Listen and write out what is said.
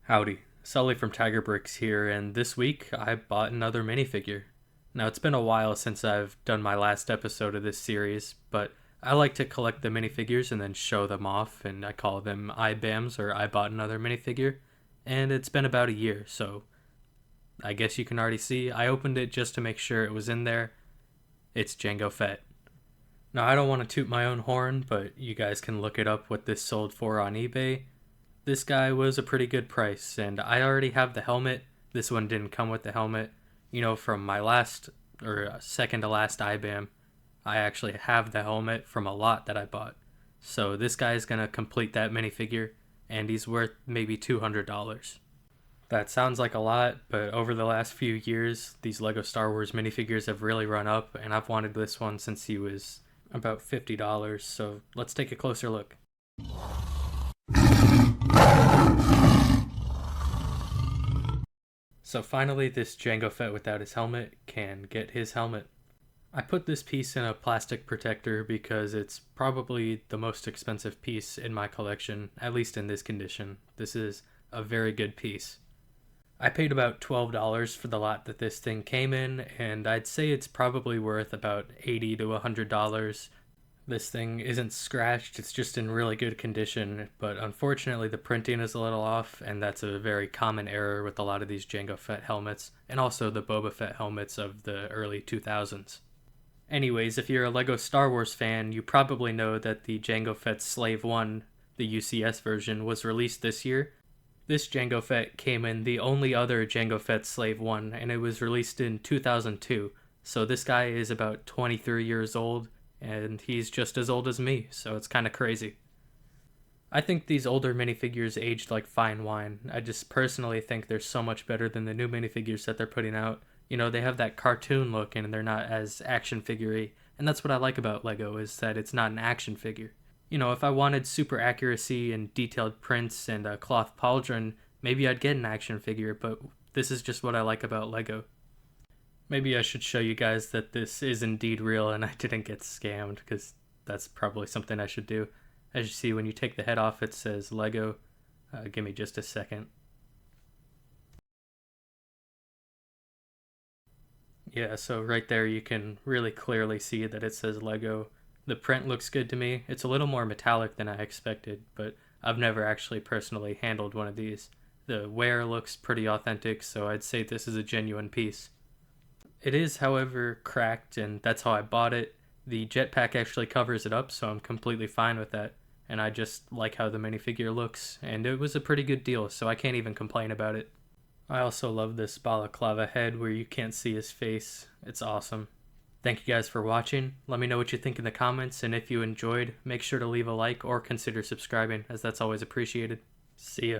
Howdy, Sully from Tiger Bricks here, and this week I bought another minifigure. Now, it's been a while since I've done my last episode of this series, but I like to collect the minifigures and then show them off, and I call them IBAMs, or I bought another minifigure, and it's been about a year, so I guess you can already see. I opened it just to make sure it was in there. It's Jango Fett. Now, I don't want to toot my own horn, but you guys can look it up what this sold for on eBay. This guy was a pretty good price, and I already have the helmet. This one didn't come with the helmet. You know, from my last, or second to last IBAM, I actually have the helmet from a lot that I bought. So this guy is going to complete that minifigure, and he's worth maybe $200. That sounds like a lot, but over the last few years, these LEGO Star Wars minifigures have really run up, and I've wanted this one since he was about $50, so let's take a closer look. So finally, this Jango Fett without his helmet can get his helmet. I put this piece in a plastic protector because it's probably the most expensive piece in my collection, at least in this condition. This is a very good piece. I paid about $12 for the lot that this thing came in, and I'd say it's probably worth about $80 to $100. This thing isn't scratched, it's just in really good condition, but unfortunately the printing is a little off, and that's a very common error with a lot of these Jango Fett helmets, and also the Boba Fett helmets of the early 2000s. Anyways, if you're a LEGO Star Wars fan, you probably know that the Jango Fett Slave 1, the UCS version, was released this year. This Jango Fett came in the only other Jango Fett Slave 1, and it was released in 2002, so this guy is about 23 years old, and he's just as old as me, so it's kind of crazy. I think these older minifigures aged like fine wine. I just personally think they're so much better than the new minifigures that they're putting out. You know, they have that cartoon look and they're not as action figure-y, and that's what I like about LEGO, is that it's not an action figure. You know, if I wanted super accuracy and detailed prints and a cloth pauldron, maybe I'd get an action figure, but this is just what I like about LEGO. Maybe I should show you guys that this is indeed real and I didn't get scammed, because that's probably something I should do. As you see, when you take the head off, it says LEGO. Give me just a second. Yeah, so right there you can really clearly see that it says LEGO. The print looks good to me. It's a little more metallic than I expected, but I've never actually personally handled one of these. The wear looks pretty authentic, so I'd say this is a genuine piece. It is, however, cracked, and that's how I bought it. The jetpack actually covers it up, so I'm completely fine with that. And I just like how the minifigure looks, and it was a pretty good deal, so I can't even complain about it. I also love this balaclava head where you can't see his face. It's awesome. Thank you guys for watching. Let me know what you think in the comments, and if you enjoyed, make sure to leave a like or consider subscribing, as that's always appreciated. See ya.